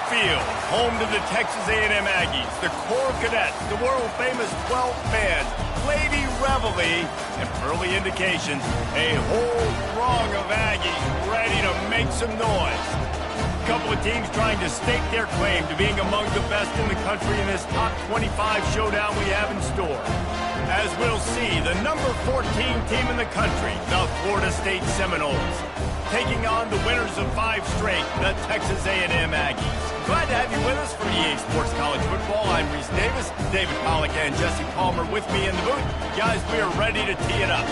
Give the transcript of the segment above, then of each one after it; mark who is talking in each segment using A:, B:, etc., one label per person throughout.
A: Field, home to the Texas A&M Aggies, the Corps Cadets, the world-famous 12 fans, Lady Reveille, and early indications, a whole throng of Aggies ready to make some noise. A couple of teams trying to stake their claim to being among the best in the country in this top 25 showdown we have in store. As we'll see, the number 14 team in the country, the Florida State Seminoles, taking on the winners of 5 straight, the Texas A&M Aggies. Glad to have you with us for EA Sports College Football. I'm Reese Davis, David Pollack and Jesse Palmer with me in the booth. Guys, we are ready to tee it up.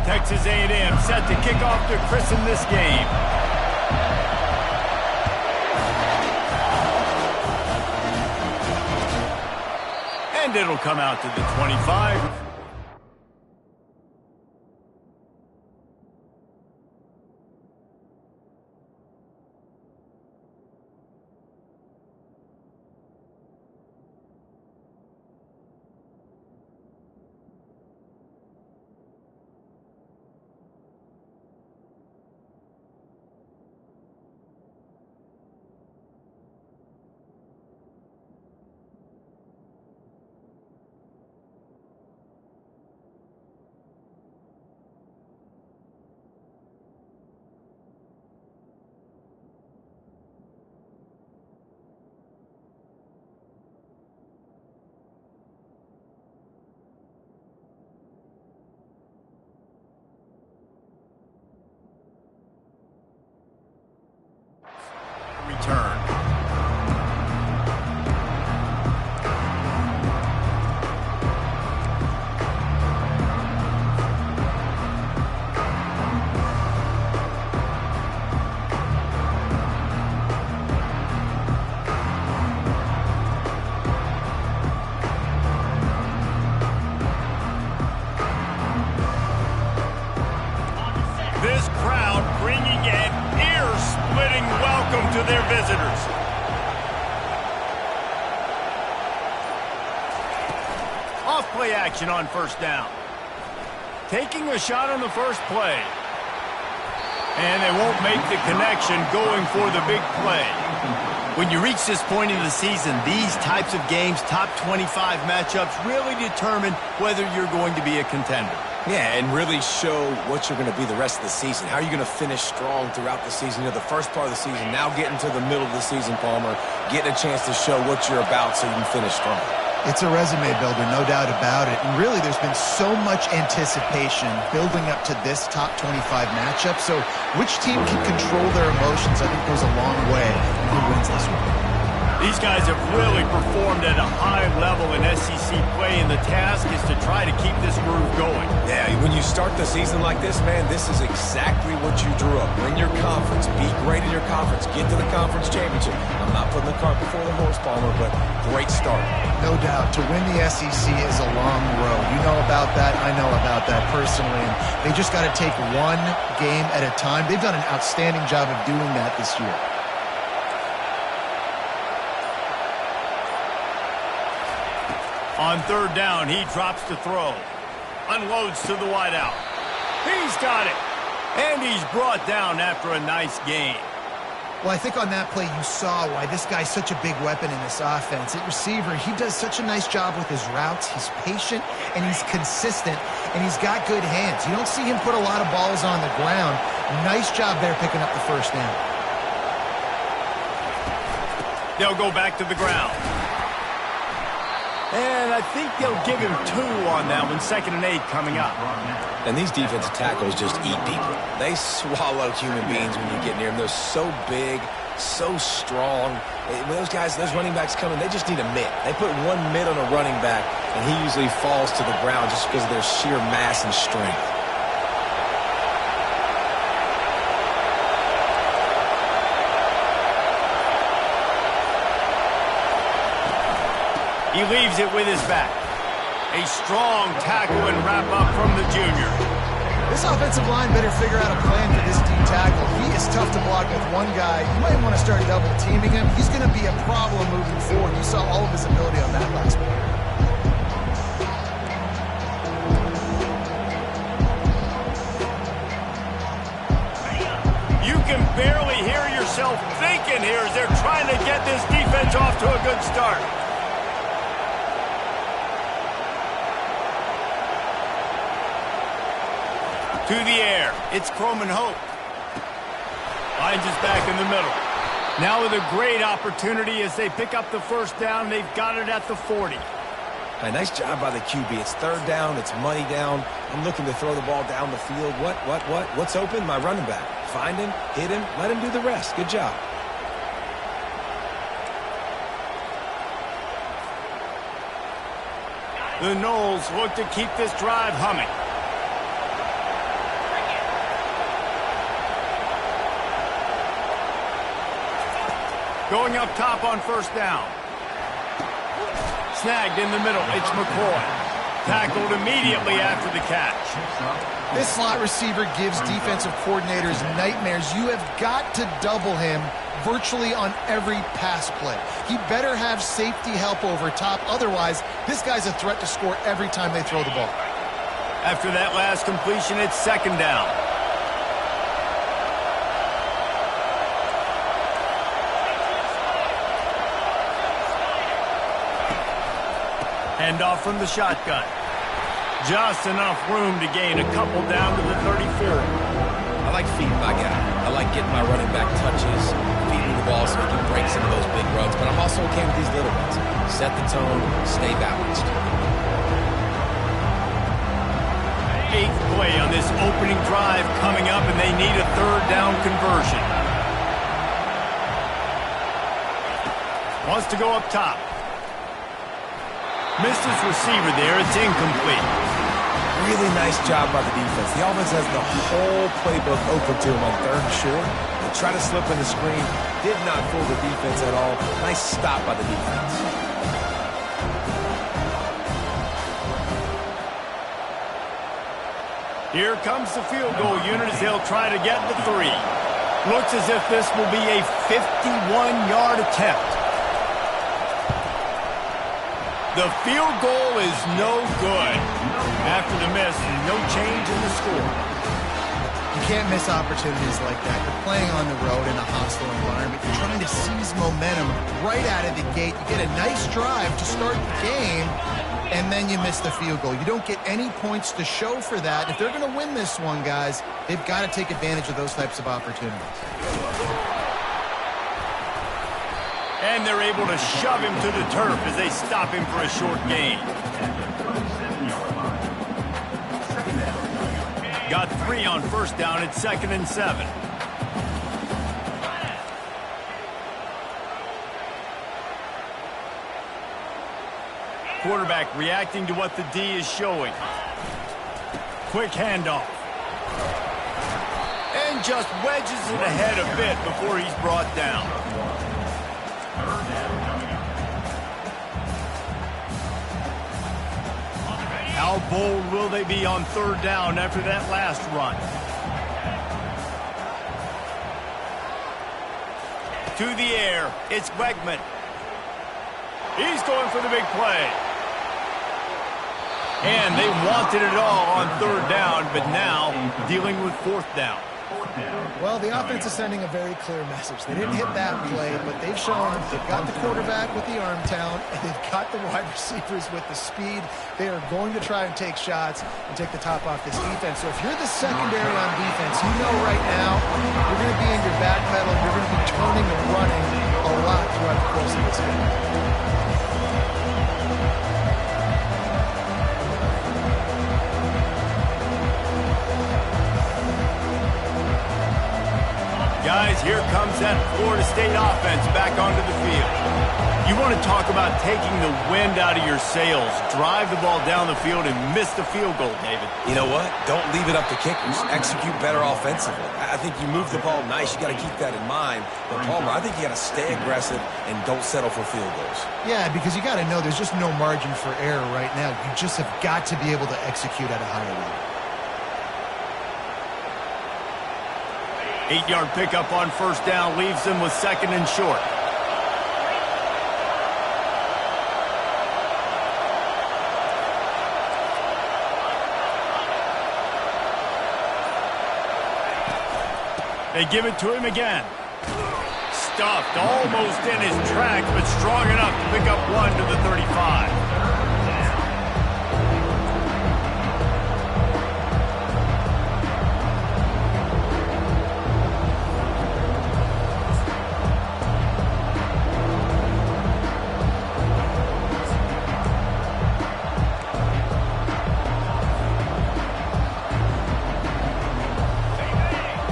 A: Texas A&M set to kick off to christen this game. And it'll come out to the 25. Return. This crowd bringing an ear-splitting welcome to their visitors. Off play action on first down. Taking a shot on the first play. And they won't make the connection going for the big play. When you reach this point in the season, these types of games, top 25 matchups, really determine whether you're going to be a contender.
B: Yeah, and really show what you're going to be the rest of the season. How are you going to finish strong throughout the season? You know, the first part of the season, now getting to the middle of the season, Palmer, getting a chance to show what you're about so you can finish strong.
C: It's a resume builder, no doubt about it. And really, there's been so much anticipation building up to this top 25 matchup. So which team can control their emotions, I think, goes a long way in who wins this one.
A: These guys have really performed at a high level in SEC play, and the task is to try to keep this groove going.
B: Yeah, when you start the season like this, man, this is exactly what you drew up. Win your conference, be great in your conference, get to the conference championship. I'm not putting the cart before the horse, Palmer, but great start.
C: No doubt. To win the SEC is a long road. You know about that. I know about that personally. And they just got to take one game at a time. They've done an outstanding job of doing that this year.
A: On third down, he drops to throw. Unloads to the wideout. He's got it. And he's brought down after a nice gain.
C: Well, I think on that play you saw why this guy's such a big weapon in this offense. At receiver, he does such a nice job with his routes. He's patient, and he's consistent, and he's got good hands. You don't see him put a lot of balls on the ground. Nice job there picking up the first down.
A: They'll go back to the ground. And I think they'll give him 2 on that one. 2nd and 8 coming up.
B: And these defensive tackles just eat people. They swallow human beings when you get near them. They're so big, so strong. When those guys, those running backs come in, they just need a mitt. They put one mitt on a running back, and he usually falls to the ground just because of their sheer mass and strength.
A: He leaves it with his back. A strong tackle and wrap up from the junior.
C: This offensive line better figure out a plan for this D tackle. He is tough to block with one guy. You might want to start double teaming him. He's going to be a problem moving forward. You saw all of his ability on that last play.
A: You can barely hear yourself thinking here as they're trying to get this defense off to a good start. To the air. It's Croman Hope. Finds his back in the middle. Now with a great opportunity as they pick up the first down. They've got it at the 40.
B: Hey, nice job by the QB. It's third down. It's money down. I'm looking to throw the ball down the field. What's open? My running back. Find him, hit him, let him do the rest. Good job.
A: The Noles look to keep this drive humming. Going up top on first down. Snagged in the middle. It's McCoy. Tackled immediately after the catch.
C: This slot receiver gives defensive coordinators nightmares. You have got to double him virtually on every pass play. He better have safety help over top. Otherwise, this guy's a threat to score every time they throw the ball.
A: After that last completion, it's second down. Handoff from the shotgun. Just enough room to gain a couple down to the 34.
B: I like feeding my guy. I like getting my running back touches, feeding the ball so he can break some of those big runs. But I'm also okay with these little ones. Set the tone, stay balanced.
A: 8th play on this opening drive coming up, and they need a third down conversion. Wants to go up top. Missed his receiver there. It's incomplete.
B: Really nice job by the defense. The offense has the whole playbook open to him on third and short. They try to slip in the screen. Did not fool the defense at all. Nice stop by the defense.
A: Here comes the field goal unit as they'll try to get the 3. Looks as if this will be a 51-yard attempt. The field goal is no good. After the miss, no change in the score.
C: You can't miss opportunities like that. You're playing on the road in a hostile environment. You're trying to seize momentum right out of the gate. You get a nice drive to start the game, and then you miss the field goal. You don't get any points to show for that. If they're going to win this one, guys, they've got to take advantage of those types of opportunities.
A: And they're able to shove him to the turf as they stop him for a short gain. Got 3 on first down at 2nd and 7. Quarterback reacting to what the D is showing. Quick handoff. And just wedges it ahead a bit before he's brought down. How bold will they be on third down after that last run? To the air, it's Wegman. He's going for the big play. And they wanted it all on third down, but now dealing with fourth down.
C: Well, the offense is sending a very clear message. They didn't hit that play, but they've shown they've got the quarterback with the arm talent, and they've got the wide receivers with the speed. They are going to try and take shots and take the top off this defense. So if you're the secondary on defense, you know right now you're going to be in your back pedal. You're going to be turning and running a lot throughout the course of this game.
A: Guys, here comes that Florida State offense back onto the field. You want to talk about taking the wind out of your sails. Drive the ball down the field and miss the field goal, David.
B: You know what? Don't leave it up to kickers. Execute better offensively. I think you move the ball nice. You got to keep that in mind. But, Palmer, I think you got to stay aggressive and don't settle for field goals. Yeah,
C: because you got to know there's just no margin for error right now. You just have got to be able to execute at a higher level.
A: 8-yard pickup on first down leaves them with 2nd and short. They give it to him again. Stuffed almost in his tracks, but strong enough to pick up one to the 35.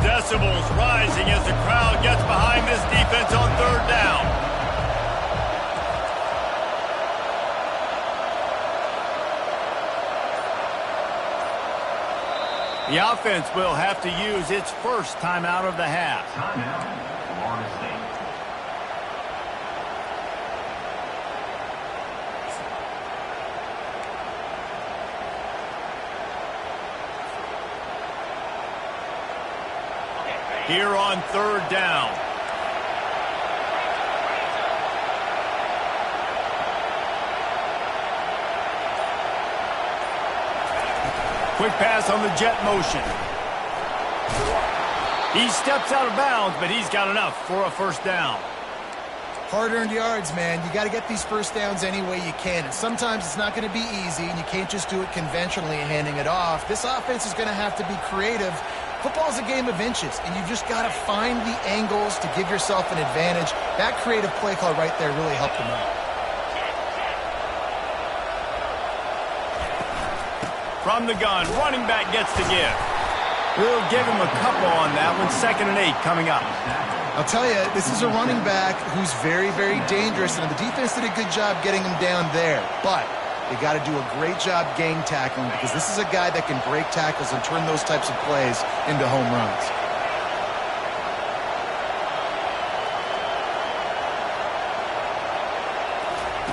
A: Decibels rising as the crowd gets behind this defense on third down. The offense will have to use its first timeout of the half.
D: Timeout, Florida State.
A: Here on third down. Quick pass on the jet motion. He steps out of bounds, but he's got enough for a first down.
C: Hard-earned yards, man. You got to get these first downs any way you can. And sometimes it's not going to be easy, and you can't just do it conventionally handing it off. This offense is going to have to be creative. Football's a game of inches, and you've just got to find the angles to give yourself an advantage. That creative play call right there really helped them out.
A: From the gun, running back gets to give. We'll give him a couple on that one. 2nd and 8 coming up.
C: I'll tell you, this is a running back who's very, very dangerous, and the defense did a good job getting him down there. But they got to do a great job gang tackling because this is a guy that can break tackles and turn those types of plays into home runs.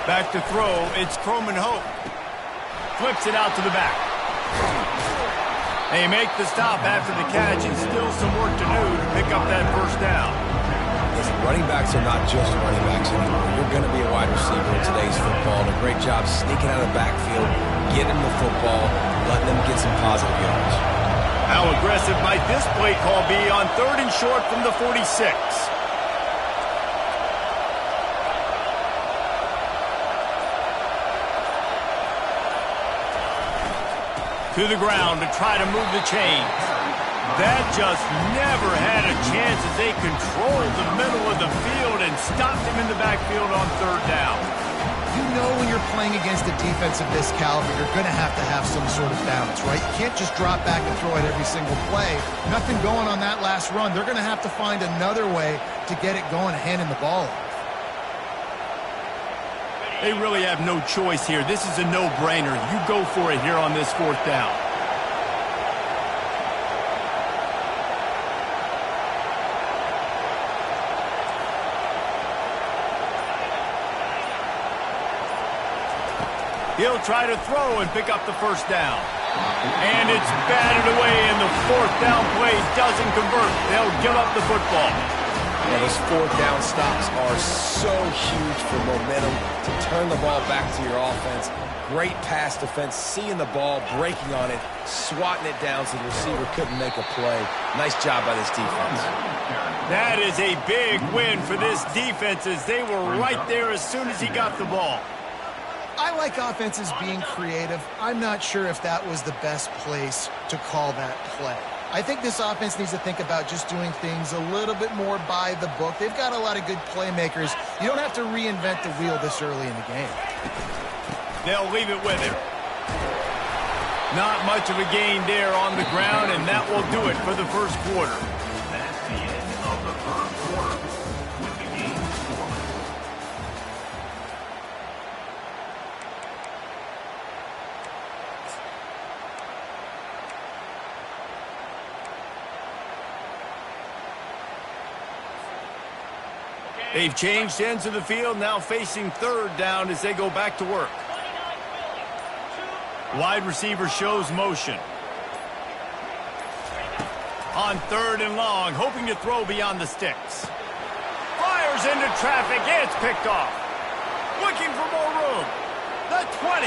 A: Back to throw, it's Croman Hope. Flips it out to the back. They make the stop after the catch, and still some work to do to pick up that first down.
B: Listen, running backs are not just running backs anymore. You're going to be a wide receiver in today's football. And a great job sneaking out of the backfield, getting them the football, letting them get some positive yards.
A: How aggressive might this play call be on 3rd and short from the 46? To the ground to try to move the chains. That just never had a chance as they controlled the middle of the field and stopped him in the backfield on 3rd down.
C: You know when you're playing against a defense of this caliber, you're going to have some sort of balance, right? You can't just drop back and throw it every single play. Nothing going on that last run. They're going to have to find another way to get it going, handing the ball off.
A: They really have no choice here. This is a no-brainer. You go for it here on this 4th down. He'll try to throw and pick up the first down. And it's batted away, and the 4th down play doesn't convert. They'll give up the football.
B: Yeah, those 4th down stops are so huge for momentum to turn the ball back to your offense. Great pass defense, seeing the ball, breaking on it, swatting it down so the receiver couldn't make a play. Nice job by this defense.
A: That is a big win for this defense as they were right there as soon as he got the ball.
C: I like offenses being creative. I'm not sure if that was the best place to call that play. I think this offense needs to think about just doing things a little bit more by the book. They've got a lot of good playmakers. You don't have to reinvent the wheel this early in the game.
A: They'll leave it with him. Not much of a gain there on the ground, and that will do it for the first quarter.
D: That's the end of the first quarter with the game scoreless.
A: They've changed ends of the field, now facing 3rd down as they go back to work. Wide receiver shows motion. On 3rd and long, hoping to throw beyond the sticks. Fires into traffic, it's picked off. Looking for more room. The 20.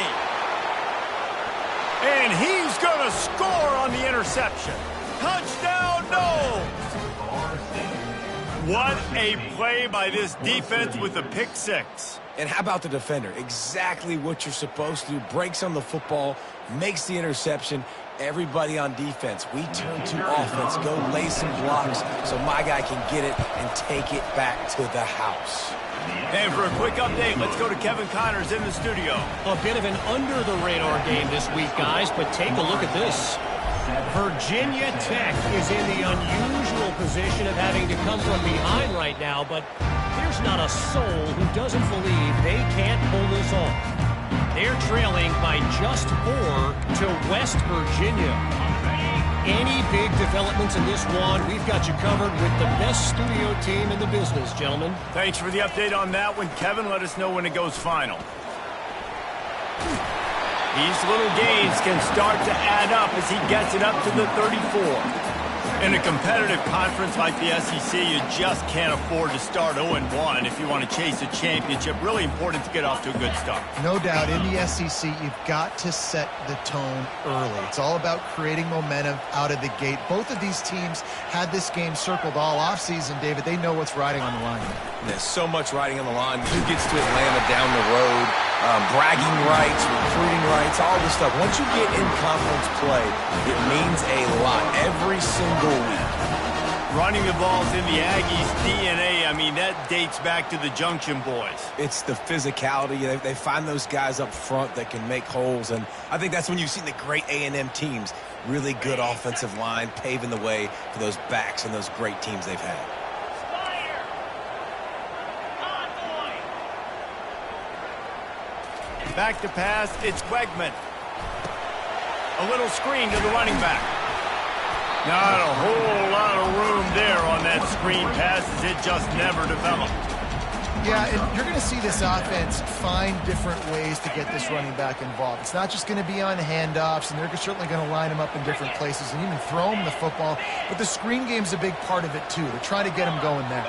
A: And he's going to score on the interception. Touchdown, no! What a play by this defense with a pick six.
B: And how about the defender? Exactly what you're supposed to do. Breaks on the football, makes the interception. Everybody on defense, we turn to offense. Go lay some blocks so my guy can get it and take it back to the house.
A: And for a quick update, let's go to Kevin Connors in the studio.
E: A bit of an under-the-radar game this week, guys, but take a look at this. Virginia Tech is in the unusual position of having to come from behind right now, but there's not a soul who doesn't believe they can't pull this off. They're trailing by just 4 to West Virginia. Any big developments in this one, we've got you covered with the best studio team in the business, gentlemen.
A: Thanks for the update on that one, Kevin. Let us know when it goes final. These little gains can start to add up as he gets it up to the 34. In a competitive conference like the SEC, you just can't afford to start 0-1 if you want to chase a championship. Really important to get off to a good start.
C: No doubt, in the SEC, you've got to set the tone early. It's all about creating momentum out of the gate. Both of these teams had this game circled all offseason, David. They know what's riding on the line.
B: There's so much riding on the line. Who gets to Atlanta down the road? Bragging rights, recruiting rights, all this stuff. Once you get in conference play, it means a lot every single week.
A: Running the ball's in the Aggies' DNA. I mean, that dates back to the Junction Boys.
B: It's the physicality. They find those guys up front that can make holes, and I think that's when you've seen the great A&M teams. Really good offensive line, paving the way for those backs and those great teams they've had.
A: Back to pass, it's Wegman. A little screen to the running back. Not a whole lot of room there on that screen pass as it just never developed.
C: Yeah, and you're going to see this offense find different ways to get this running back involved. It's not just going to be on handoffs, and they're certainly going to line him up in different places and even throw him the football. But the screen game's a big part of it, too. They're trying to get him going there.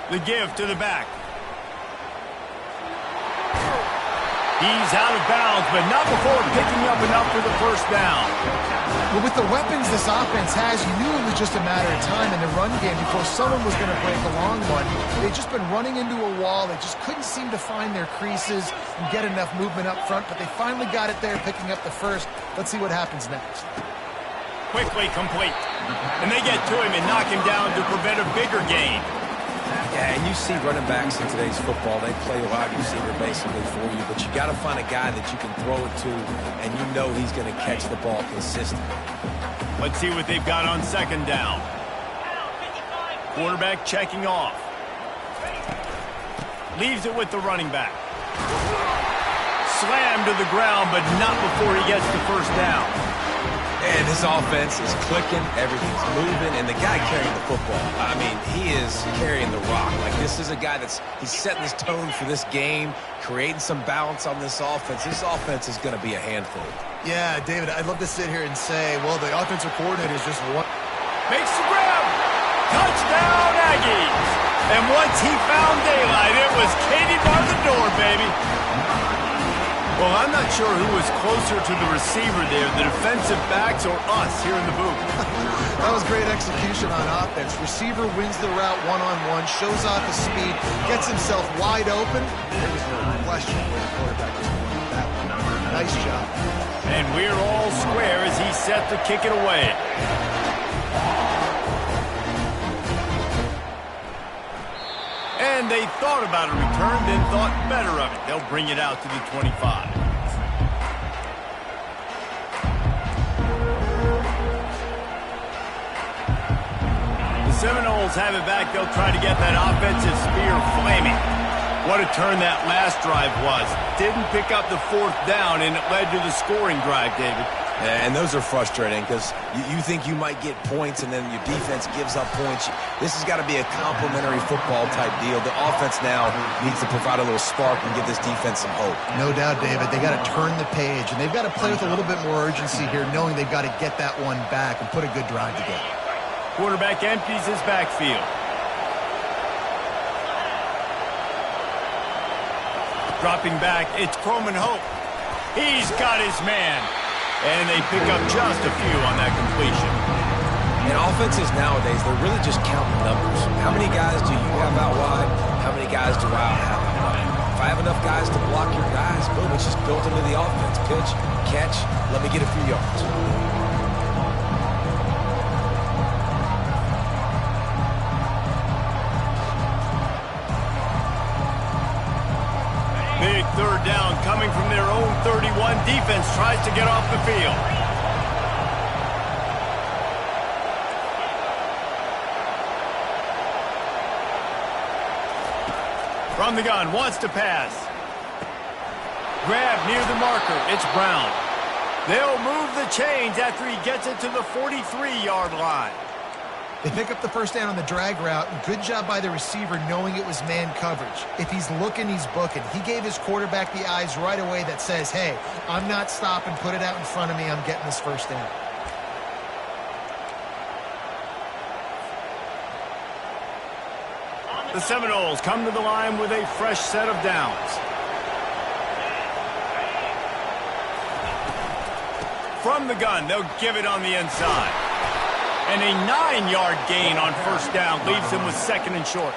A: The give to the back. He's out of bounds, but not before picking up enough for the first down.
C: Well, with the weapons this offense has, you knew it was just a matter of time in the run game before someone was going to break a long one. They've just been running into a wall. They just couldn't seem to find their creases and get enough movement up front, but they finally got it there, picking up the first. Let's see what happens next.
A: Quickly complete. And they get to him and knock him down to prevent a bigger gain.
B: Yeah, and you see running backs in today's football, they play wide receiver basically for you, but you got to find a guy that you can throw it to, and you know he's going to catch the ball consistently.
A: Let's see what they've got on second down. Quarterback checking off. Leaves it with the running back. Slammed to the ground, but not before he gets the first down.
B: And this offense is clicking, everything's moving, and the guy carrying the football, I mean, he is carrying the rock. Like, this is a guy he's setting this tone for this game, creating some balance on this offense. This offense is going to be a handful.
C: Yeah, David, I'd love to sit here and say, well, the offensive coordinator is just one.
A: Makes the grab. Touchdown, Aggies. And once he found daylight, it was Katie bar the door, baby. Well, I'm not sure who was closer to the receiver there, the defensive backs or us here in the booth.
C: That was great execution on offense. Receiver wins the route one-on-one, shows off his speed, gets himself wide open. There was no question where the quarterback was going with that one. Nice job.
A: And we're all square as he's set to kick it away. And they thought about a return, then thought better of it. They'll bring it out to the 25. The Seminoles have it back. They'll try to get that offensive spear flaming. What a turn that last drive was. Didn't pick up the fourth down, and it led to the scoring drive, David.
B: And those are frustrating because you think you might get points and then your defense gives up points. This has got to be a complementary football type deal. The offense now needs to provide a little spark and give this defense some hope.
C: No doubt, David. They got to turn the page, and they've got to play with a little bit more urgency here, knowing they've got to get that one back and put a good drive together.
A: Quarterback empties his backfield. Dropping back, it's Croman Hope. He's got his man. And they pick up just a few on that completion.
B: Offenses nowadays, they're really just counting numbers. How many guys do you have out wide? How many guys do I have out wide? If I have enough guys to block your guys, boom, it's just built into the offense. Pitch, catch, let me get a few yards.
A: Big third down coming from their own 31. Defense tries to get off the field. From the gun, wants to pass. Grab near the marker. It's Brown. They'll move the chains after he gets it to the 43-yard line.
C: They pick up the first down on the drag route. Good job by the receiver knowing it was man coverage. If he's looking, he's booking. He gave his quarterback the eyes right away that says, hey, I'm not stopping. Put it out in front of me. I'm getting this first down.
A: The Seminoles come to the line with a fresh set of downs. From the gun, they'll give it on the inside. And a 9-yard gain on first down leaves them with second and short.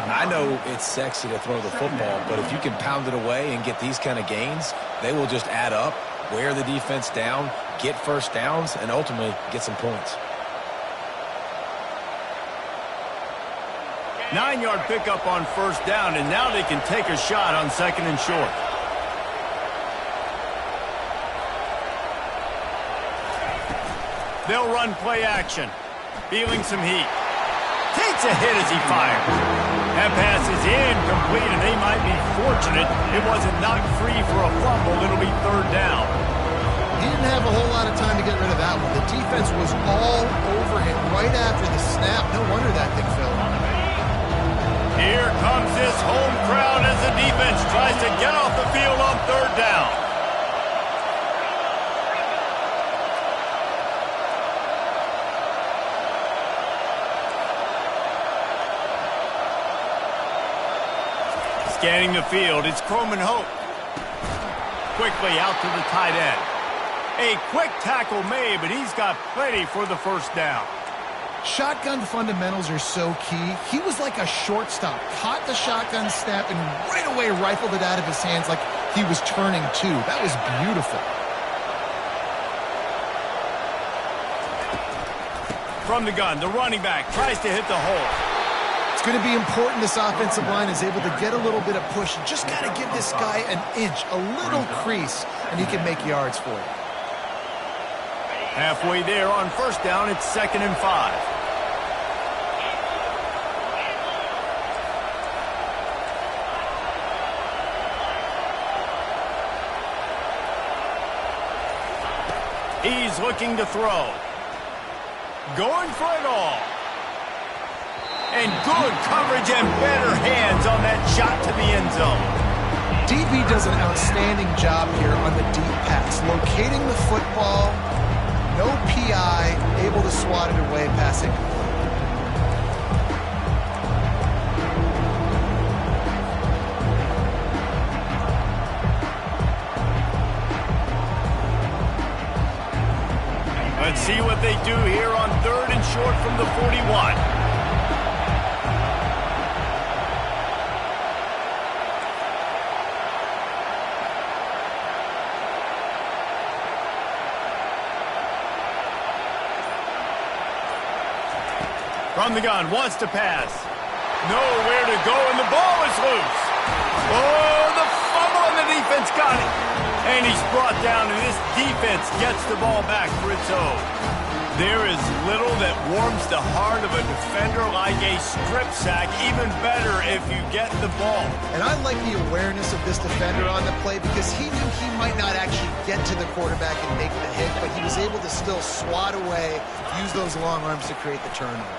B: I know it's sexy to throw the football, but if you can pound it away and get these kind of gains, they will just add up, wear the defense down, get first downs, and ultimately get some points.
A: 9-yard pickup on first down, and now they can take a shot on second and short. They'll run play action. Feeling some heat. Takes a hit as he fires. That pass is incomplete, and they might be fortunate it wasn't knocked free for a fumble. It'll be third down.
C: He didn't have a whole lot of time to get rid of that one. The defense was all over him right after the snap. No wonder that thing fell.
A: Here comes this home crowd as the defense tries to get off the field on third down. Scanning the field, it's Croman Hope. Quickly out to the tight end. A quick tackle made, but he's got plenty for the first down.
C: Shotgun fundamentals are so key. He was like a shortstop. Caught the shotgun snap and right away rifled it out of his hands like he was turning two. That was beautiful.
A: From the gun, the running back tries to hit the hole.
C: It's going to be important this offensive line is able to get a little bit of push. Just got to give this guy an inch, a little crease, and he can make yards for you.
A: Halfway there on first down, it's 2nd and 5. He's looking to throw. Going for it all. And good coverage and better hands on that shot to the end zone.
C: DB does an outstanding job here on the deep pass. Locating the football, no PI, able to swat it away, passing.
A: Let's see what they do here on 3rd and short from the 41. From the gun, wants to pass. Nowhere to go, and the ball is loose. Oh, the fumble, and the defense got it. And he's brought down, and this defense gets the ball back for its own. There is little that warms the heart of a defender like a strip sack. Even better if you get the ball.
C: And I like the awareness of this defender on the play because he knew he might not actually get to the quarterback and make the hit, but he was able to still swat away, use those long arms to create the turnover.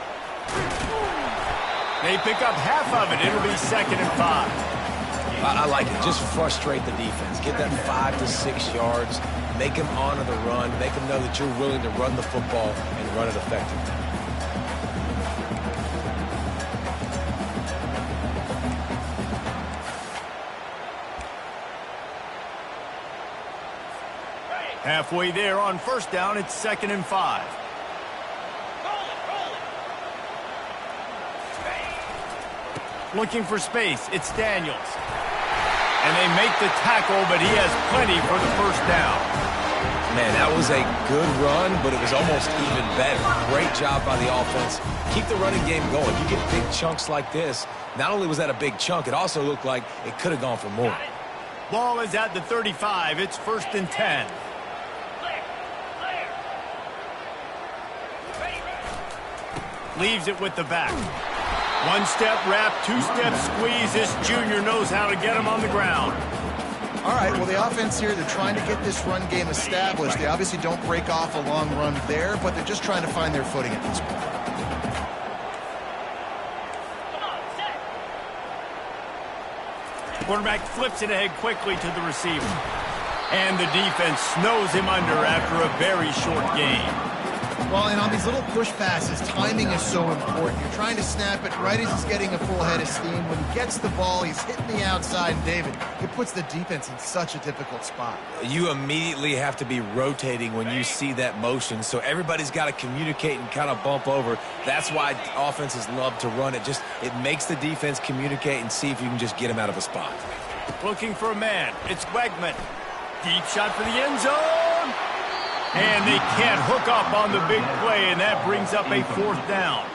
A: They pick up half of it. It'll be 2nd and 5.
B: I like it. Just frustrate the defense. Get that 5 to 6 yards. Make them honor the run. Make them know that you're willing to run the football and run it effectively.
A: Halfway there on first down, it's 2nd and 5. Looking for space, it's Daniels. And they make the tackle, but he has plenty for the first down.
B: Man, that was a good run, but it was almost even better. Great job by the offense. Keep the running game going. You get big chunks like this. Not only was that a big chunk, it also looked like it could have gone for more.
A: Ball is at the 35. It's 1st and 10. Leaves it with the back. One step wrap, two step squeeze. This junior knows how to get him on the ground.
C: All right, well, the offense here, they're trying to get this run game established. They obviously don't break off a long run there, but they're just trying to find their footing at this point.
A: Quarterback flips it ahead quickly to the receiver. And the defense snows him under after a very short game.
C: Well, and on these little push passes, timing is so important. You're trying to snap it right as he's getting a full head of steam. When he gets the ball, he's hitting the outside. And David, it puts the defense in such a difficult spot.
B: You immediately have to be rotating when you see that motion, so everybody's got to communicate and kind of bump over. That's why offenses love to run it. It makes the defense communicate and see if you can just get him out of a spot.
A: Looking for a man. It's Wegman. Deep shot for the end zone. And they can't hook up on the big play, and that brings up a 4th down.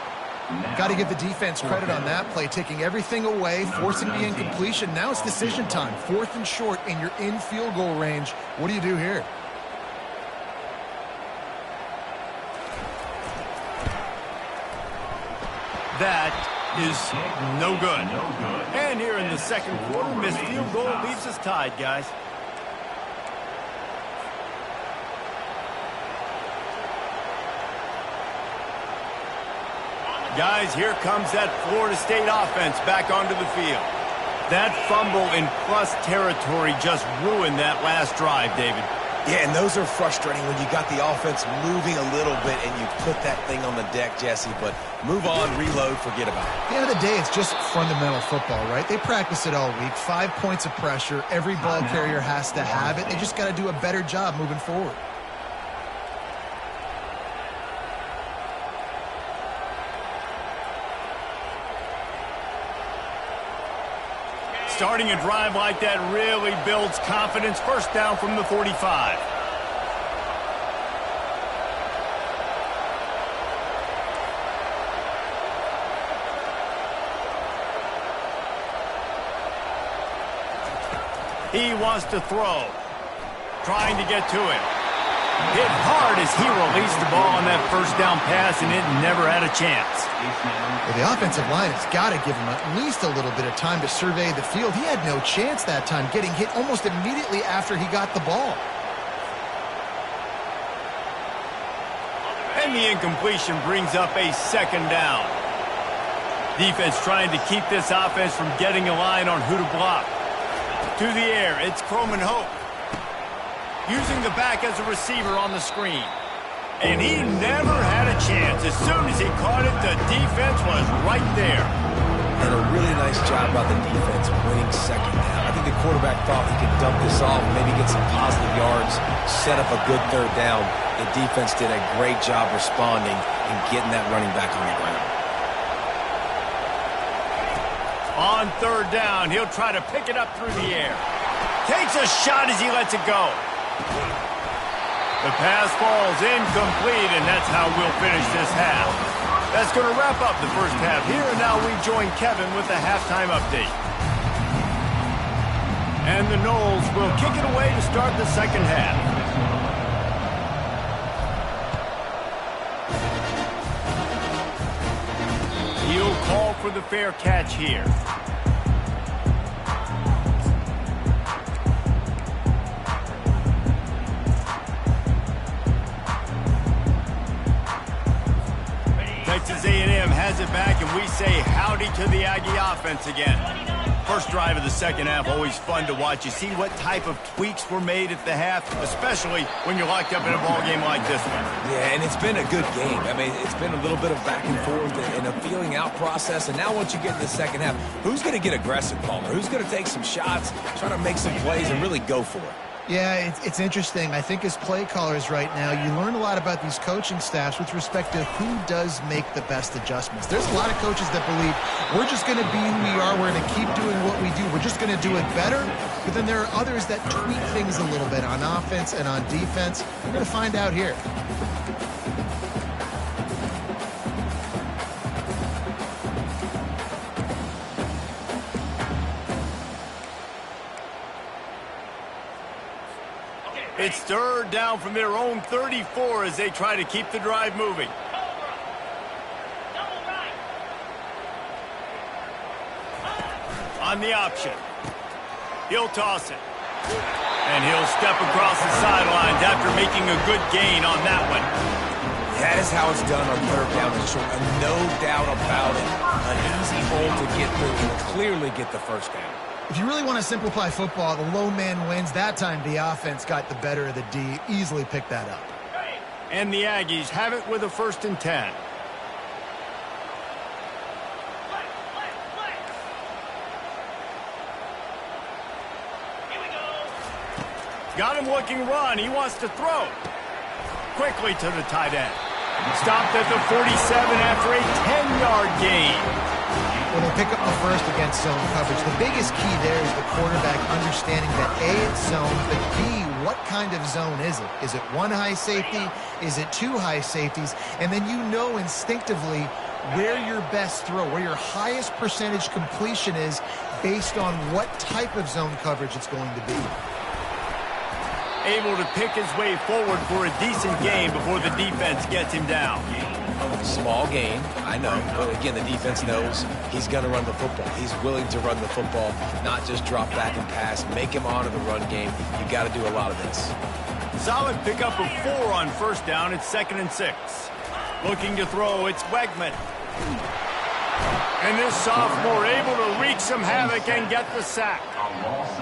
C: Got to give the defense credit on that play, taking everything away, forcing the incompletion. Now it's decision time. 4th and short, and you're in field goal range. What do you do here?
A: That is no good. And here in the second quarter, missed field goal leaves us tied, guys. Guys, here comes that Florida State offense back onto the field. That fumble in plus territory just ruined that last drive, David.
B: Yeah, and those are frustrating when you got the offense moving a little bit and you put that thing on the deck, Jesse. But move on, reload, forget about it.
C: At the end of the day, it's just fundamental football, right? They practice it all week. 5 points of pressure. Every ball carrier has to have it. They just got to do a better job moving forward.
A: Starting a drive like that really builds confidence. First down from the 45. He wants to throw. Trying to get to it. Hit hard as he released the ball on that first down pass, and it never had a chance.
C: Well, the offensive line has got to give him at least a little bit of time to survey the field. He had no chance that time, getting hit almost immediately after he got the ball.
A: And the incompletion brings up a 2nd down. Defense trying to keep this offense from getting a line on who to block. To the air, it's Croman Hope. Using the back as a receiver on the screen. And he never had a chance. As soon as he caught it, the defense was right there.
B: And a really nice job by the defense winning 2nd down. I think the quarterback thought he could dump this off, maybe get some positive yards, set up a good 3rd down. The defense did a great job responding and getting that running back on the ground.
A: On 3rd down, he'll try to pick it up through the air. Takes a shot as he lets it go. The pass falls incomplete, and that's how we'll finish this half. That's going to wrap up the first half here, and now we join Kevin with the halftime update. And the Noles will kick it away to start the second half. He'll call for the fair catch here. Texas A&M has it back, and we say howdy to the Aggie offense again. First drive of the second half, always fun to watch. You see what type of tweaks were made at the half, especially when you're locked up in a ball game like this one.
B: Yeah, and it's been a good game. I mean, it's been a little bit of back and forth and a feeling out process. And now once you get in the second half, who's going to get aggressive, Palmer? Who's going to take some shots, try to make some plays, and really go for it?
C: Yeah, it's interesting. I think as play callers right now, you learn a lot about these coaching staffs with respect to who does make the best adjustments. There's a lot of coaches that believe we're just going to be who we are. We're going to keep doing what we do. We're just going to do it better. But then there are others that tweak things a little bit on offense and on defense. We're going to find out here.
A: It's third down from their own 34 as they try to keep the drive moving. On the option. He'll toss it. And he'll step across the sidelines after making a good gain on that one.
B: That is how it's done on third down and short. No doubt about it. An easy hole to get through and clearly get the first down.
C: If you really want to simplify football, the low man wins. That time the offense got the better of the D. Easily picked that up.
A: And the Aggies have it with a 1st and 10. Got him looking run. He wants to throw. Quickly to the tight end. Stopped at the 47 after a 10-yard gain.
C: When they pick up the first against zone coverage, the biggest key there is the quarterback understanding that A, it's zone, but B, what kind of zone is it? Is it one high safety? Is it two high safeties? And then you know instinctively where your best throw, where your highest percentage completion is based on what type of zone coverage it's going to be.
A: Able to pick his way forward for a decent gain before the defense gets him down.
B: Small gain, I know, but again, the defense knows he's going to run the football. He's willing to run the football, not just drop back and pass, make him honor the run game. You got to do a lot of this.
A: Solid pickup of 4 on 1st down. It's 2nd and 6. Looking to throw, it's Wegman. And this sophomore able to wreak some havoc and get the sack.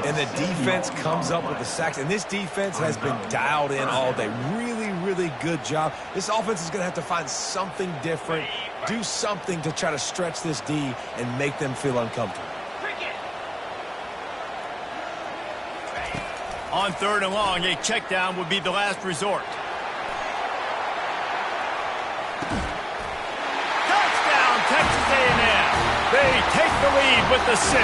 B: And the defense comes up with the sacks. And this defense has been dialed in all day. Really, really good job. This offense is going to have to find something different, do something to try to stretch this D and make them feel uncomfortable.
A: On 3rd and long, a check down would be the last resort. Touchdown, Texas A&M. They take the lead with the 6.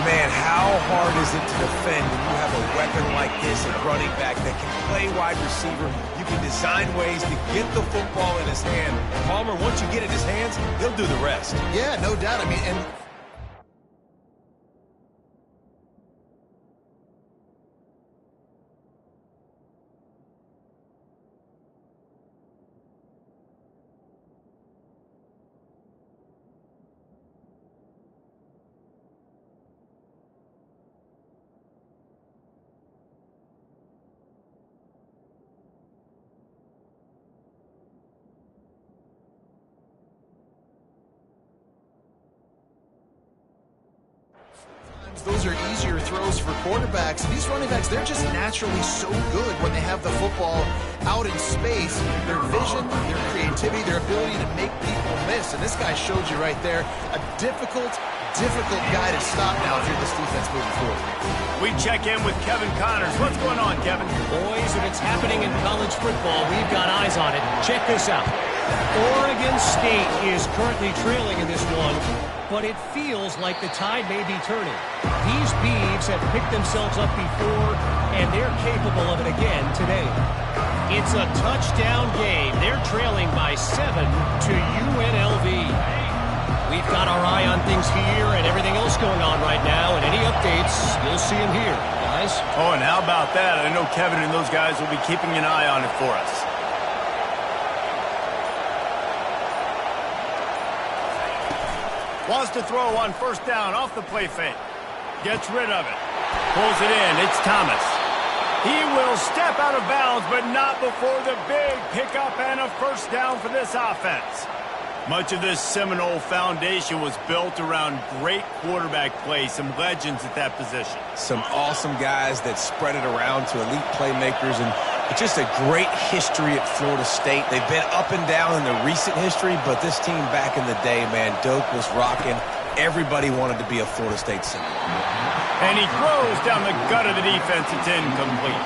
B: Man, how hard is it to defend when you have a weapon like this at running back that can play wide receiver? You can design ways to get the football in his hand. Palmer, once you get it in his hands, he'll do the rest.
C: Yeah, no doubt. I mean, and those are easier throws for quarterbacks. These running backs, they're just naturally so good when they have the football out in space. Their vision, their creativity, their ability to make people miss. And this guy showed you right there a difficult guy to stop now if you're this defense moving forward.
A: We check in with Kevin Connors. What's going on, Kevin?
E: Boys, if it's happening in college football, we've got eyes on it. Check this out. Oregon State is currently trailing in this one, but it feels like the tide may be turning. These Beavs have picked themselves up before, and they're capable of it again today. It's a touchdown game. They're trailing by 7 to UNLV. We've got our eye on things here and everything else going on right now, and any updates, you'll see them here, guys.
A: Oh, and how about that? I know Kevin and those guys will be keeping an eye on it for us. Wants to throw on 1st down off the play fake. Gets rid of it. Pulls it in. It's Thomas. He will step out of bounds, but not before the big pickup and a 1st down for this offense. Much of this Seminole foundation was built around great quarterback play, some legends at that position.
B: Some awesome guys that spread it around to elite playmakers, and just a great history at Florida State. They've been up and down in the recent history, but this team back in the day, man, Doak was rocking. Everybody wanted to be a Florida State Seminole.
A: And he throws down the gut of the defense. It's incomplete.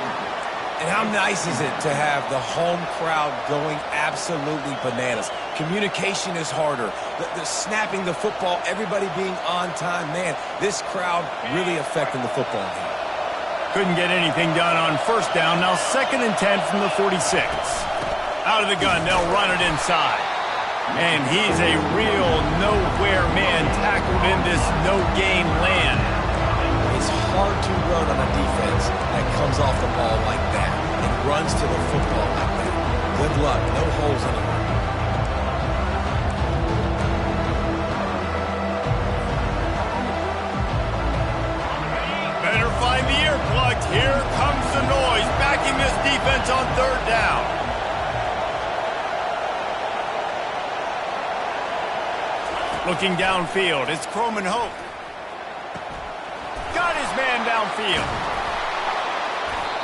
B: And how nice is it to have the home crowd going absolutely bananas? Communication is harder. The snapping the football, everybody being on time. Man, this crowd really affecting the football game.
A: Couldn't get anything done on first down. Now 2nd and 10 from the 46. Out of the gun, they'll run it inside. And he's a real nowhere man tackled in this no-gain land.
B: It's hard to run on a defense that comes off the ball like that and runs to the football like that. Good luck. No holes anywhere.
A: Better find the earplugs. Here comes the noise. Backing this defense on 3rd down. Looking downfield, it's Croman Hope. Got his man downfield.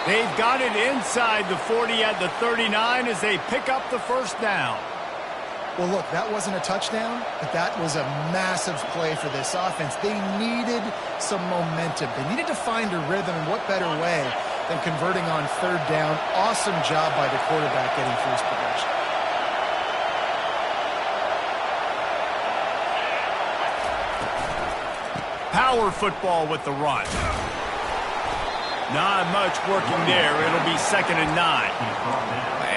A: They've got it inside the 40 at the 39 as they pick up the first down.
C: Well, look, that wasn't a touchdown, but that was a massive play for this offense. They needed some momentum. They needed to find a rhythm, and what better way than converting on 3rd down. Awesome job by the quarterback getting through his progression.
A: Power football with the run. Not much working there. It'll be 2nd and 9.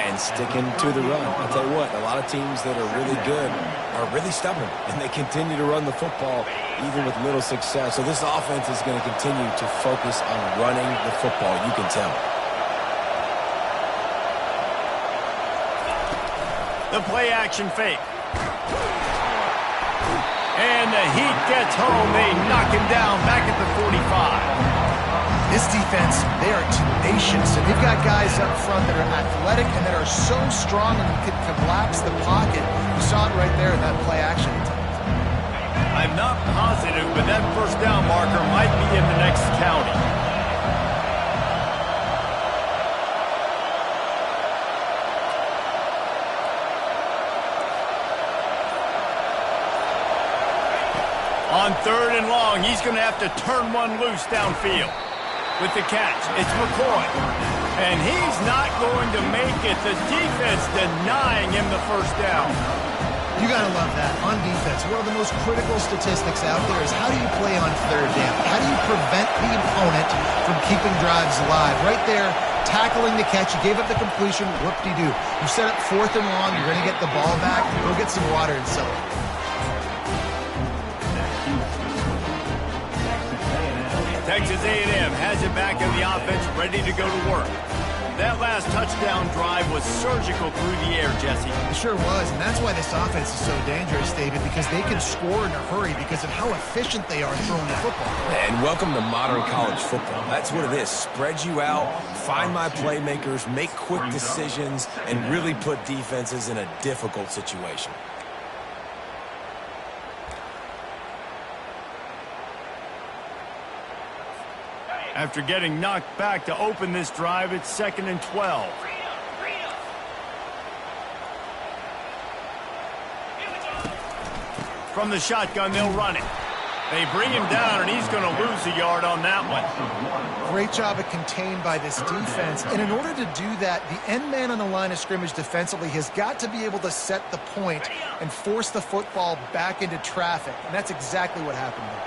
B: And sticking to the run. I'll tell you what, a lot of teams that are really good are really stubborn, and they continue to run the football even with little success. So this offense is going to continue to focus on running the football, you can tell.
A: The play action fake. And the heat gets home. They knock him down back at the 45.
C: This defense, they are tenacious, and they've got guys up front that are athletic and that are so strong and can collapse the pocket. You saw it right there in that play action attempt.
A: I'm not positive, but that first down marker might be in the next county. On 3rd and long, he's going to have to turn one loose downfield. With the catch, it's McCoy. And he's not going to make it. The defense denying him the first down.
C: You got to love that. On defense, one of the most critical statistics out there is how do you play on 3rd down? How do you prevent the opponent from keeping drives alive? Right there, tackling the catch. You gave up the completion. Whoop-de-doo. You set up 4th and long. You're going to get the ball back. Go get some water and celebrate.
A: Texas A&M has it back in the offense, ready to go to work. That last touchdown drive was surgical through the air, Jesse.
C: It sure was, and that's why this offense is so dangerous, David, because they can score in a hurry because of how efficient they are throwing the football.
B: And welcome to modern college football. That's what it is. Spread you out, find my playmakers, make quick decisions, and really put defenses in a difficult situation.
A: After getting knocked back to open this drive, it's 2nd and 12. From the shotgun, they'll run it. They bring him down, and he's going to lose a yard on that one.
C: Great job of contained by this defense. And in order to do that, the end man on the line of scrimmage defensively has got to be able to set the point and force the football back into traffic. And that's exactly what happened there.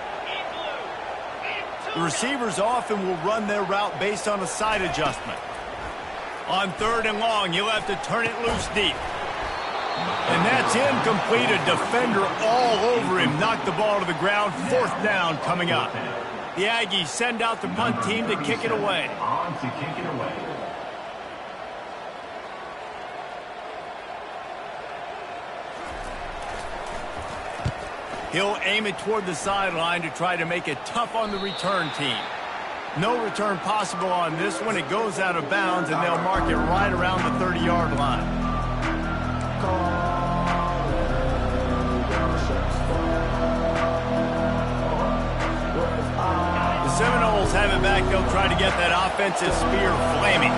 A: The receivers often will run their route based on a side adjustment. On 3rd and long, you'll have to turn it loose deep. And that's incomplete. A defender all over him. Knocked the ball to the ground. 4th down coming up. The Aggies send out the punt team to kick it away.
D: On to kick it away.
A: He'll aim it toward the sideline to try to make it tough on the return team. No return possible on this one. It goes out of bounds, and they'll mark it right around the 30-yard line. The Seminoles have it back. They'll try to get that offensive spear flaming.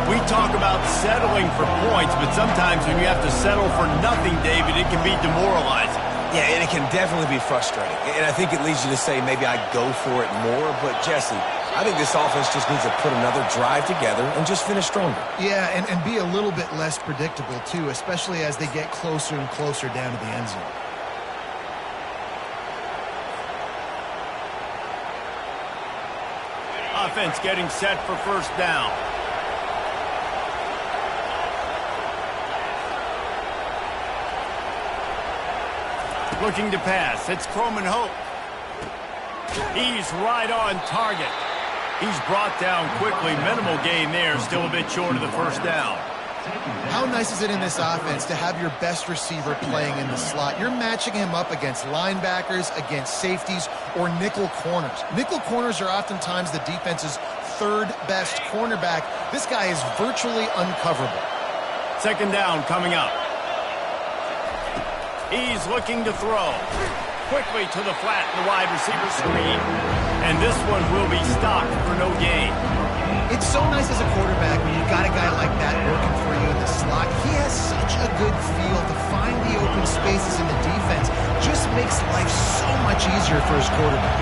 A: We talk about settling for points, but sometimes when you have to settle for nothing, David, it can be demoralizing.
B: Yeah, and it can definitely be frustrating. And I think it leads you to say maybe I'd go for it more. But, Jesse, I think this offense just needs to put another drive together and just finish stronger.
C: Yeah, and be a little bit less predictable, too, especially as they get closer and closer down to the end zone.
A: Offense getting set for first down. Looking to pass. It's Croman Hope. He's right on target. He's brought down quickly. Minimal gain there. Still a bit short of the first down.
C: How nice is it in this offense to have your best receiver playing in the slot? You're matching him up against linebackers, against safeties, or nickel corners. Nickel corners are oftentimes the defense's third best cornerback. This guy is virtually uncoverable.
A: Second down coming up. He's looking to throw. Quickly to the flat in the wide receiver screen. And this one will be stopped for no gain.
C: It's so nice as a quarterback when you've got a guy like that working for you in the slot. He has such a good feel to find the open spaces in the defense. Just makes life so much easier for his quarterback.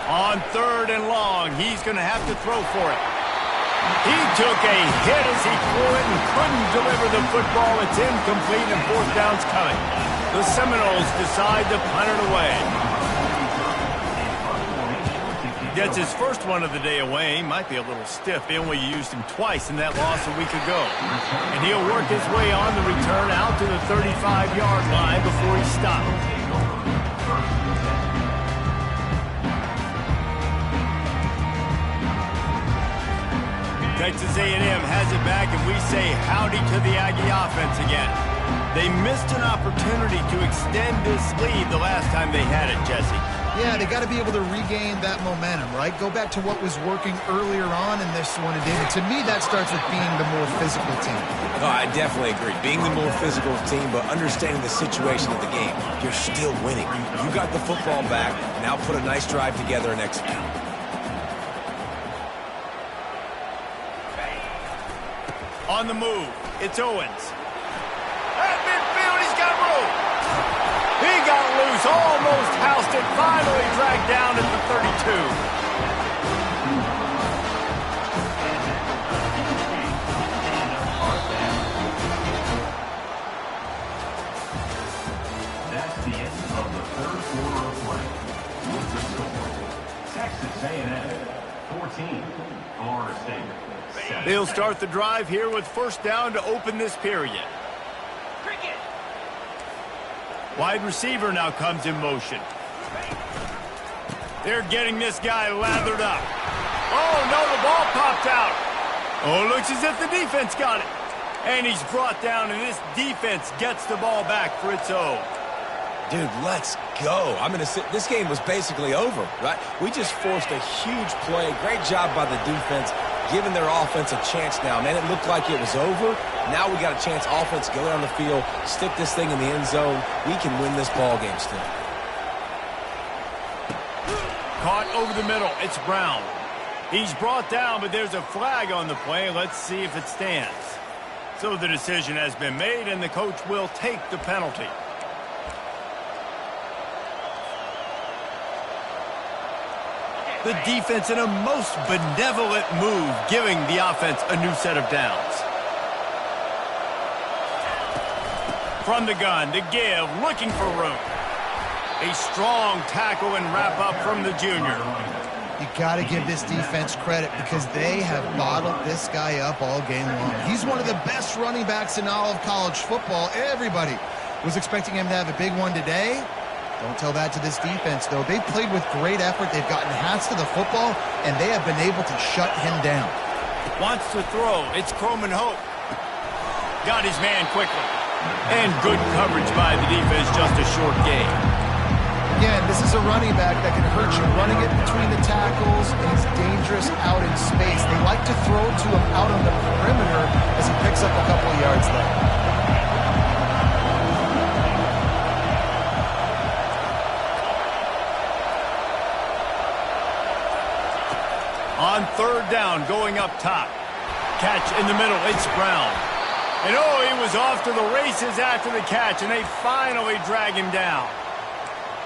A: On third and long, he's going to have to throw for it. He took a hit as he threw it and couldn't deliver the football. It's incomplete and fourth down's coming. The Seminoles decide to punt it away. Gets his first one of the day away. Might be a little stiff. They only used him twice in that loss a week ago. And he'll work his way on the return out to the 35-yard line before he stopped. Texas A&M has it back, and we say howdy to the Aggie offense again. They missed an opportunity to extend this lead the last time they had it, Jesse.
C: Yeah, they got to be able to regain that momentum, right? Go back to what was working earlier on in this one, and David, to me, that starts with being the more physical team.
B: No, I definitely agree. Being the more physical team, but understanding the situation of the game. You're still winning. You got the football back. Now put a nice drive together and execute.
A: On the move, it's Owens. At midfield, he's got room. He got loose, almost housed it, finally dragged down at the 32.
D: That's the end of the third quarter of play. With the score, Texas A&M 14, Florida State 7.
A: They'll start the drive here with first down to open this period. Wide receiver now comes in motion. They're getting this guy lathered up. Oh, no, the ball popped out. Oh, looks as if the defense got it. And he's brought down, and this defense gets the ball back for its own.
B: Dude, let's go. I'm going to say this game was basically over, right? We just forced a huge play. Great job by the defense, giving their offense a chance now. Man, it looked like it was over. Now we got a chance. Offense, go down the field, stick this thing in the end zone. We can win this ball game still.
A: Caught over the middle. It's Brown. He's brought down, but there's a flag on the play. Let's see if it stands. So the decision has been made, and the coach will take the penalty. The defense in a most benevolent move, giving the offense a new set of downs. From the gun to give, looking for room. A strong tackle and wrap up from the junior.
C: You got to give this defense credit because they have bottled this guy up all game long. He's one of the best running backs in all of college football. Everybody was expecting him to have a big one today. Don't tell that to this defense, though. They played with great effort. They've gotten hats to the football, and they have been able to shut him down.
A: Wants to throw. It's Croman Hope. Got his man quickly. And good coverage by the defense, just a short gain.
C: Again, this is a running back that can hurt you. Running it between the tackles, and he's dangerous out in space. They like to throw to him out on the perimeter as he picks up a couple of yards there.
A: On third down, going up top. Catch in the middle, it's Brown. And oh, he was off to the races after the catch, and they finally drag him down.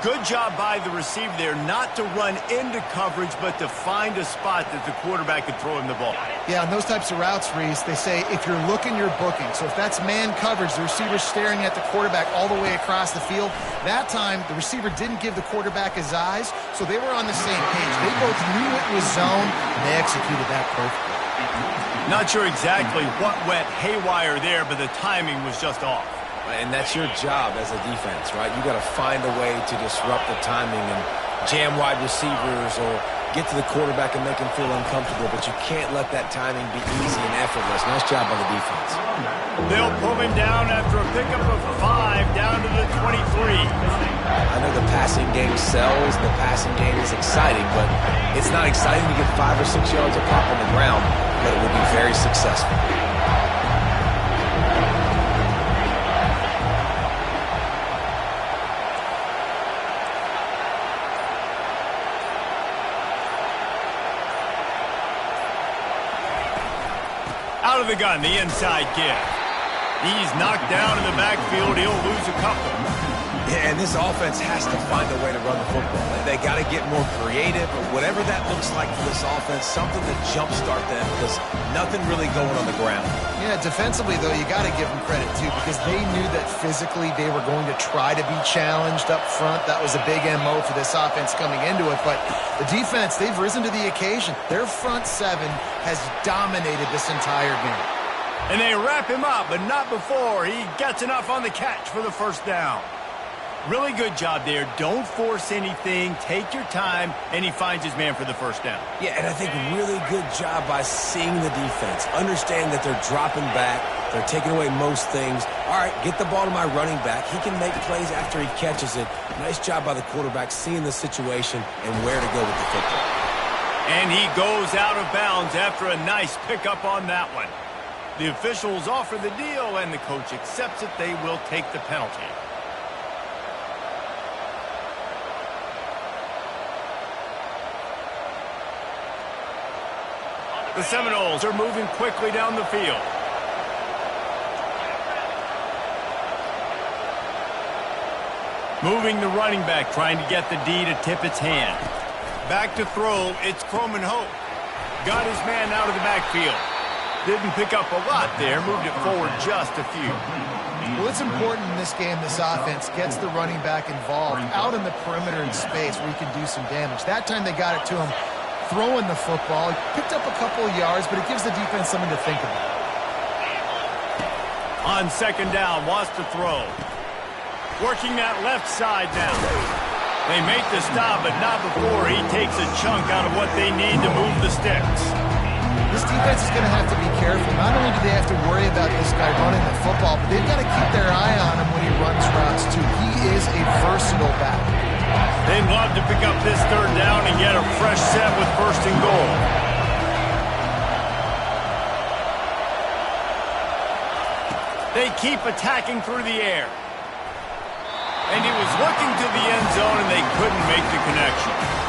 A: Good job by the receiver there not to run into coverage, but to find a spot that the quarterback could throw him the ball.
C: Yeah, on those types of routes, Reese, they say if you're looking, you're booking. So if that's man coverage, the receiver's staring at the quarterback all the way across the field. That time, the receiver didn't give the quarterback his eyes, so they were on the same page. They both knew it was zone, and they executed that perfectly.
A: Not sure exactly what went haywire there, but the timing was just off.
B: And that's your job as a defense, right? You got to find a way to disrupt the timing and jam wide receivers or get to the quarterback and make him feel uncomfortable, but you can't let that timing be easy and effortless. Nice job by the defense.
A: They'll pull him down after a pickup of 5 down to the 23.
B: I know the passing game sells, the passing game is exciting, but it's not exciting to get 5 or 6 yards of pop on the ground, but it will be very successful.
A: Out of the gun, the inside kid. He's knocked down in the backfield. He'll lose a couple.
B: Yeah, and this offense has to find a way to run the football. They got to get more creative, but whatever that looks like for this offense, something to jumpstart them because nothing really going on the ground.
C: Yeah, defensively, though, you got to give them credit, too, because they knew that physically they were going to try to be challenged up front. That was a big MO for this offense coming into it, but the defense, they've risen to the occasion. Their front seven has dominated this entire game.
A: And they wrap him up, but not before he gets enough on the catch for the first down. Really good job there. Don't force anything. Take your time, and he finds his man for the first down.
B: Yeah, and I think really good job by seeing the defense. Understand that they're dropping back. They're taking away most things. All right, get the ball to my running back. He can make plays after he catches it. Nice job by the quarterback seeing the situation and where to go with the football.
A: And he goes out of bounds after a nice pickup on that one. The officials offer the deal, and the coach accepts it. They will take the penalty. The Seminoles are moving quickly down the field. Moving the running back, trying to get the D to tip its hand. Back to throw, it's Croman Hope. Got his man out of the backfield. Didn't pick up a lot there, moved it forward just a few.
C: Well, it's important in this game this offense gets the running back involved out in the perimeter in space where he can do some damage. That time they got it to him throwing the football. He picked up a couple of yards, but it gives the defense something to think about.
A: On second down, wants to throw. Working that left side now. They make the stop, but not before he takes a chunk out of what they need to move the sticks.
C: This defense is going to have to be careful. Not only do they have to worry about this guy running the football, but they've got to keep their eye on him when he runs routes, too. He is a versatile back.
A: They'd love to pick up this third down and get a fresh set with first and goal. They keep attacking through the air. And he was looking to the end zone, and they couldn't make the connection.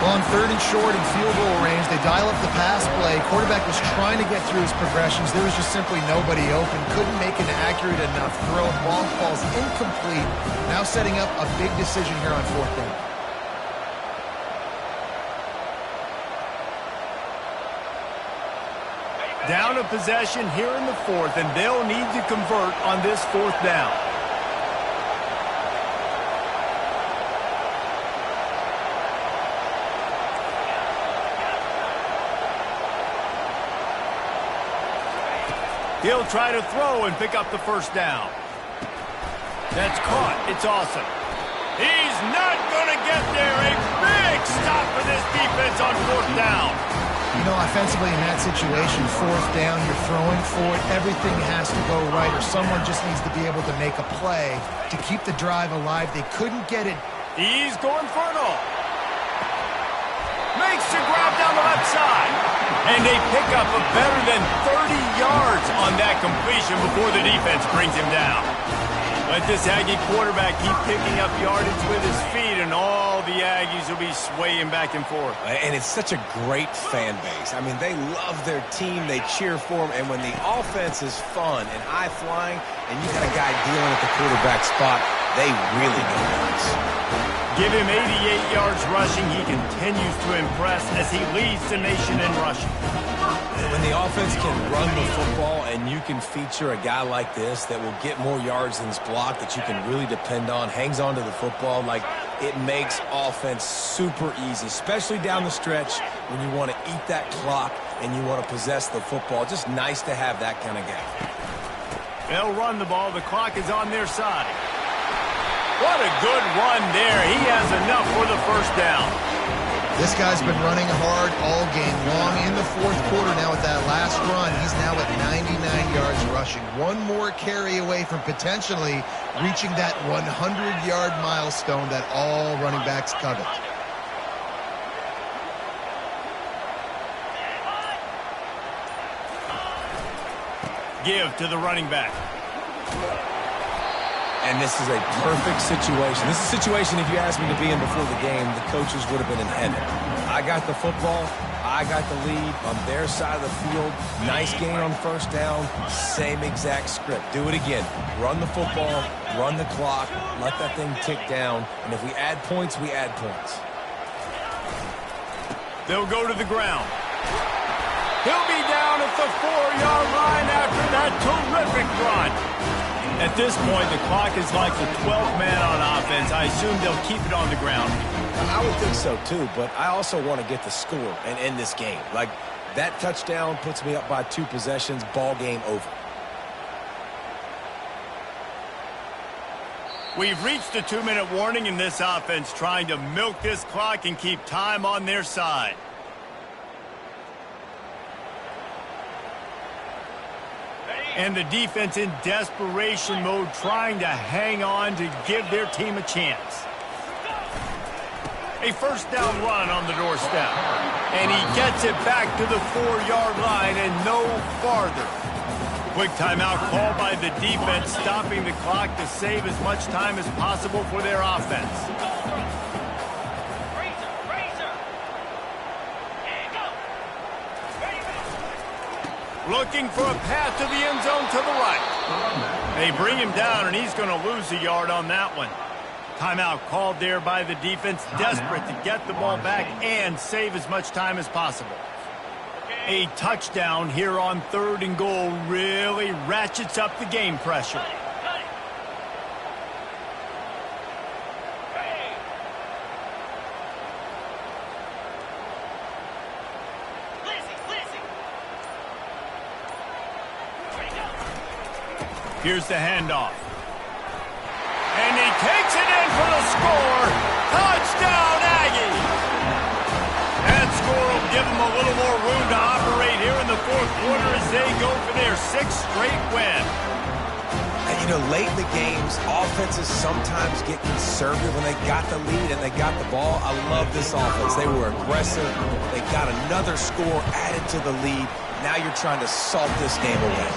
C: Well, on third and short and field goal range, they dial up the pass play. Quarterback was trying to get through his progressions. There was just simply nobody open. Couldn't make an accurate enough throw. Ball falls incomplete. Now setting up a big decision here on fourth down.
A: Down a possession here in the fourth, and they'll need to convert on this fourth down. He'll try to throw and pick up the first down. That's caught. It's awesome. He's not going to get there. A big stop for this defense on fourth down.
C: You know, offensively in that situation, fourth down, you're throwing for it. Everything has to go right, or someone just needs to be able to make a play to keep the drive alive. They couldn't get it.
A: He's going for it all. Makes the grab down the left side. And they pick up a better than 30 yards on that completion before the defense brings him down. Let this Aggie quarterback keep picking up yardage with his feet, and all the the Aggies will be swaying back and forth.
B: And it's such a great fan base. I mean, they love their team. They cheer for them. And when the offense is fun and high-flying and you got a guy dealing at the quarterback spot, they really go nuts.
A: Give him 88 yards rushing. He continues to impress as he leads the nation in rushing.
B: When the offense can run the football and you can feature a guy like this that will get more yards than his block, that you can really depend on, hangs on to the football, like it makes offense super easy, especially down the stretch when you want to eat that clock and you want to possess the football. Just nice to have that kind of guy.
A: They'll run the ball. The clock is on their side. What a good run there. He has enough for the first down.
C: This guy's been running hard all game long. In the fourth quarter now with that last run, he's now at 99 yards rushing. One more carry away from potentially reaching that 100-yard milestone that all running backs covet.
A: Give to the running back.
B: And this is a perfect situation. This is a situation, if you asked me to be in before the game, the coaches would have been in heaven. I got the football. I got the lead on their side of the field. Nice gain on first down. Same exact script. Do it again. Run the football. Run the clock. Let that thing tick down. And if we add points, we add points.
A: They'll go to the ground. He'll be down at the 4-yard line after that terrific run. At this point, the clock is like the 12th man on offense. I assume they'll keep it on the ground.
B: I would think so, too, but I also want to get the score and end this game. Like, that touchdown puts me up by 2 possessions, ball game over.
A: We've reached the 2-minute warning in this offense, trying to milk this clock and keep time on their side. And the defense in desperation mode, trying to hang on to give their team a chance. A first down run on the doorstep. And he gets it back to the 4-yard line and no farther. Quick timeout called by the defense, stopping the clock to save as much time as possible for their offense. Looking for a path to the end zone to the right. They bring him down, and he's going to lose a yard on that one. Timeout called there by the defense, desperate to get the ball back and save as much time as possible. A touchdown here on 3rd and goal really ratchets up the game pressure. Here's the handoff. And he takes it in for the score. Touchdown, Aggies! That score will give them a little more room to operate here in the fourth quarter as they go for their 6th straight win.
B: And, you know, late in the games, offenses sometimes get conservative when they got the lead and they got the ball. I love this offense. They were aggressive. They got another score added to the lead. Now you're trying to salt this game away.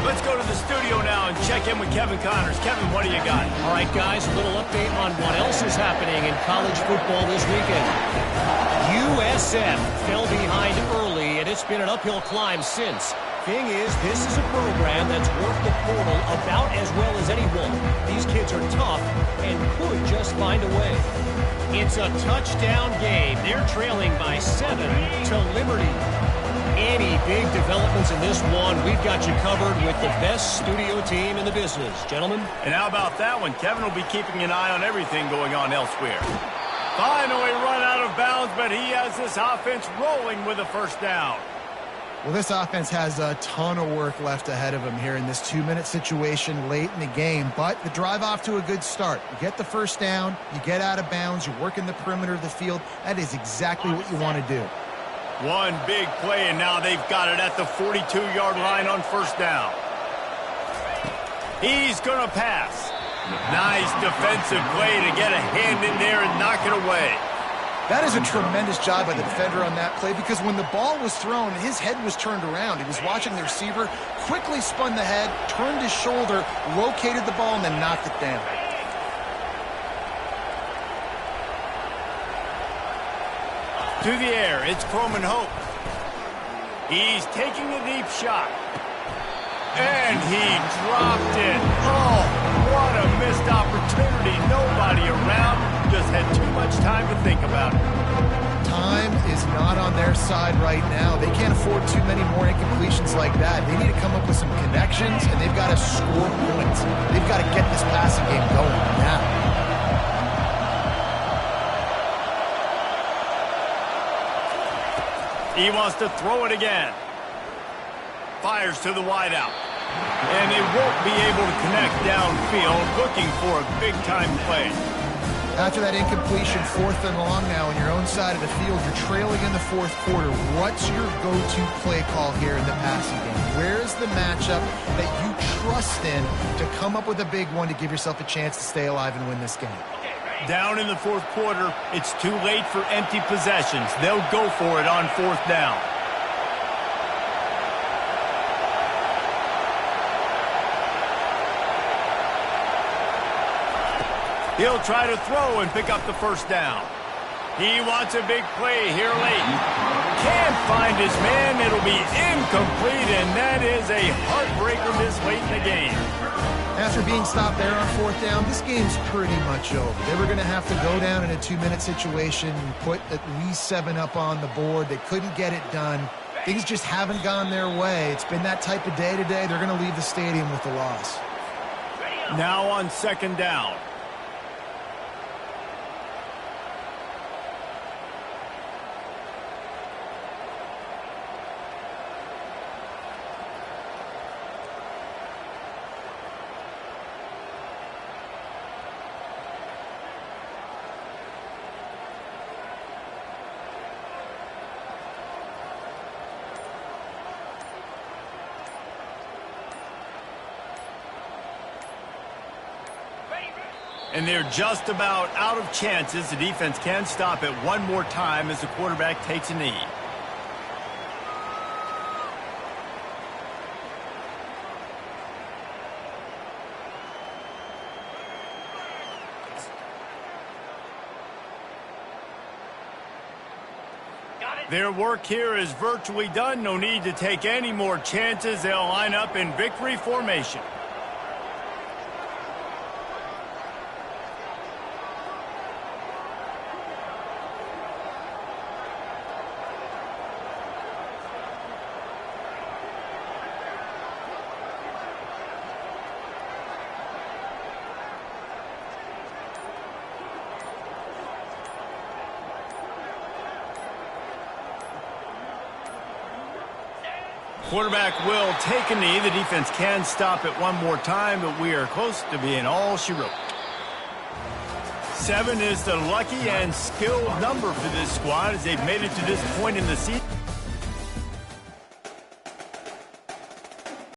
A: Let's go to the studio now and check in with Kevin Connors. Kevin, what do you got?
E: All right, guys, a little update on what else is happening in college football this weekend. USF fell behind early, and it's been an uphill climb since. Thing is, this is a program that's worked the portal about as well as anyone. These kids are tough and could just find a way. It's a touchdown game. They're trailing by 7 to Liberty. Any big developments in this one, we've got you covered with the best studio team in the business. Gentlemen?
A: And how about that one? Kevin will be keeping an eye on everything going on elsewhere. Finally run out of bounds, but he has this offense rolling with a first down.
C: Well, this offense has a ton of work left ahead of him here in this 2-minute situation late in the game, but the drive off to a good start. You get the first down, you get out of bounds, you're working the perimeter of the field. That is exactly what you want to do.
A: One big play, and now they've got it at the 42-yard line on first down. He's going to pass. Nice defensive play to get a hand in there and knock it away.
C: That is a tremendous job by the defender on that play, because when the ball was thrown, his head was turned around. He was watching the receiver, quickly spun the head, turned his shoulder, located the ball, and then knocked it down.
A: Through the air, it's Croman Hope. He's taking a deep shot. And he dropped it. Oh, what a missed opportunity. Nobody around. Just had too much time to think about it.
C: Time is not on their side right now. They can't afford too many more incompletions like that. They need to come up with some connections, and they've got to score points. They've got to get this passing game going now.
A: He wants to throw it again. Fires to the wideout. And they won't be able to connect downfield, looking for a big-time play.
C: After that incompletion, 4th and long now on your own side of the field, you're trailing in the 4th quarter. What's your go-to play call here in the passing game? Where's the matchup that you trust in to come up with a big one to give yourself a chance to stay alive and win this game?
A: Down in the 4th quarter, it's too late for empty possessions. They'll go for it on 4th down. He'll try to throw and pick up the 1st down. He wants a big play here late. Can't find his man. It'll be incomplete, and that is a heartbreaker this late in the game.
C: After being stopped there on 4th down, this game's pretty much over. They were going to have to go down in a 2-minute situation and put at least 7 up on the board. They couldn't get it done. Things just haven't gone their way. It's been that type of day today. They're going to leave the stadium with the loss.
A: Now on 2nd down. And they're just about out of chances. The defense can stop it one more time as the quarterback takes a knee. Their work here is virtually done. No need to take any more chances. They'll line up in victory formation. Quarterback will take a knee. The defense can stop it one more time, but we are close to being all she wrote. 7 is the lucky and skilled number for this squad as they've made it to this point in the season.